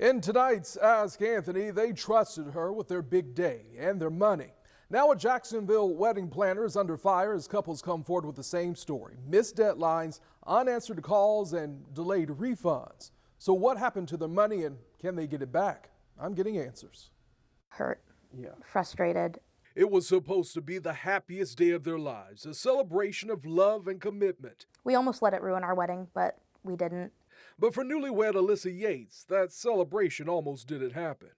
In tonight's Ask Anthony, they trusted her with their big day and their money. Now a Jacksonville wedding planner is under fire as couples come forward with the same story. Missed deadlines, unanswered calls, and delayed refunds. So what happened to their money and can they get it back? I'm getting answers. Hurt, frustrated. It was supposed to be the happiest day of their lives, a celebration of love and commitment. We almost let it ruin our wedding, but we didn't. But for newlywed Alyssa Yates, that celebration almost didn't happen.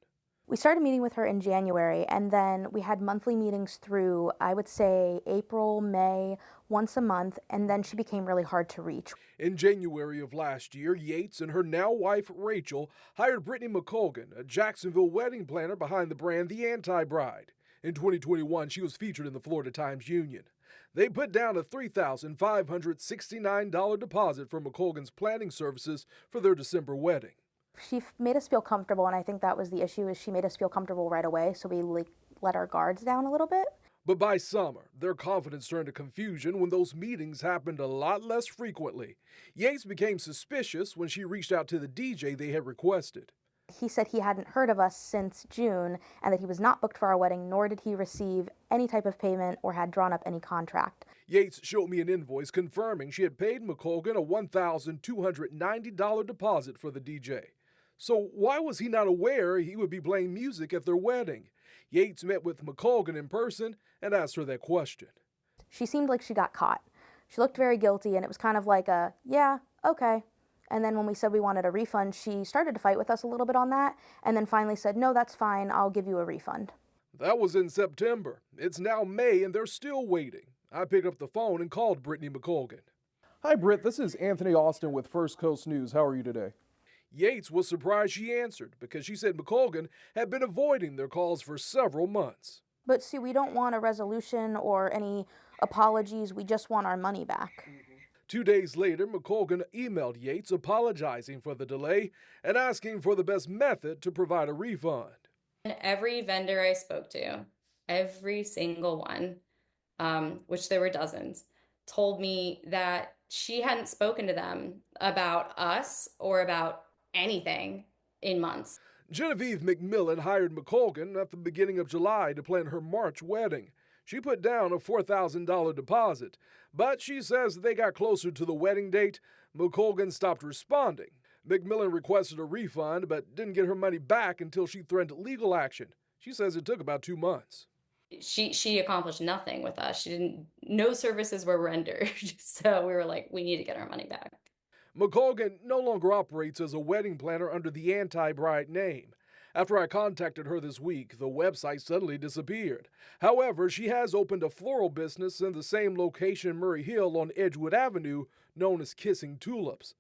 We started meeting with her in January, and then we had monthly meetings through, I would say, April, May, once a month, and then she became really hard to reach. In January of last year, Yates and her now wife, Rachel, hired Britt McColgan, a Jacksonville wedding planner behind the brand The Anti Bride. In 2021, she was featured in the Florida Times-Union. They put down a $3,569 deposit for McColgan's planning services for their December wedding. She made us feel comfortable, and I think that was the issue, is she made us feel comfortable right away, so we let our guards down a little bit. But by summer, their confidence turned to confusion when those meetings happened a lot less frequently. Yates became suspicious when she reached out to the DJ they had requested. He said he hadn't heard of us since June and that he was not booked for our wedding, nor did he receive any type of payment or had drawn up any contract. Yates showed me an invoice confirming she had paid McColgan a $1,290 deposit for the DJ. So why was he not aware he would be playing music at their wedding? Yates met with McColgan in person and asked her that question. She seemed like she got caught. She looked very guilty, and it was kind of like a, yeah, okay. And then when we said we wanted a refund, she started to fight with us a little bit on that, and then finally said, no, that's fine, I'll give you a refund. That was in September. It's now May, and they're still waiting. I picked up the phone and called Brittany McColgan. Hi, Britt. This is Anthony Austin with First Coast News. How are you today? Yates was surprised she answered because she said McColgan had been avoiding their calls for several months. But see, we don't want a resolution or any apologies. We just want our money back. 2 days later, McColgan emailed Yates apologizing for the delay and asking for the best method to provide a refund. And every vendor I spoke to, every single one, which there were dozens, told me that she hadn't spoken to them about us or about anything in months. Genevieve McMillan hired McColgan at the beginning of July to plan her March wedding. She put down a $4,000 deposit, but she says they got closer to the wedding date. McColgan stopped responding. McMillan requested a refund, but didn't get her money back until she threatened legal action. She says it took about 2 months. She accomplished nothing with us. No services were rendered. So we were like, we need to get our money back. McColgan no longer operates as a wedding planner under the Anti Bride name. After I contacted her this week, the website suddenly disappeared. However, she has opened a floral business in the same location in Murray Hill on Edgewood Avenue, known as Kissing Tulips.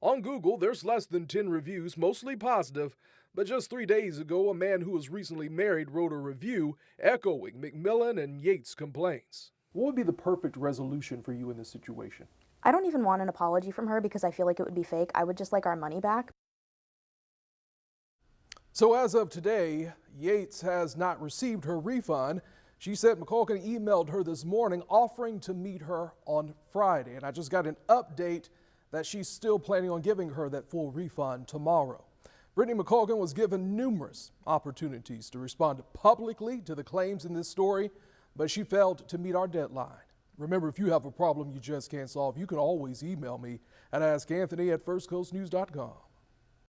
On Google, there's less than 10 reviews, mostly positive, but just 3 days ago, a man who was recently married wrote a review echoing McMillan and Yates' complaints. What would be the perfect resolution for you in this situation? I don't even want an apology from her because I feel like it would be fake. I would just like our money back. So as of today, Yates has not received her refund. She said McColgan emailed her this morning offering to meet her on Friday. And I just got an update that she's still planning on giving her that full refund tomorrow. Brittany McColgan was given numerous opportunities to respond publicly to the claims in this story, but she failed to meet our deadline. Remember, if you have a problem you just can't solve, you can always email me at askanthony@firstcoastnews.com.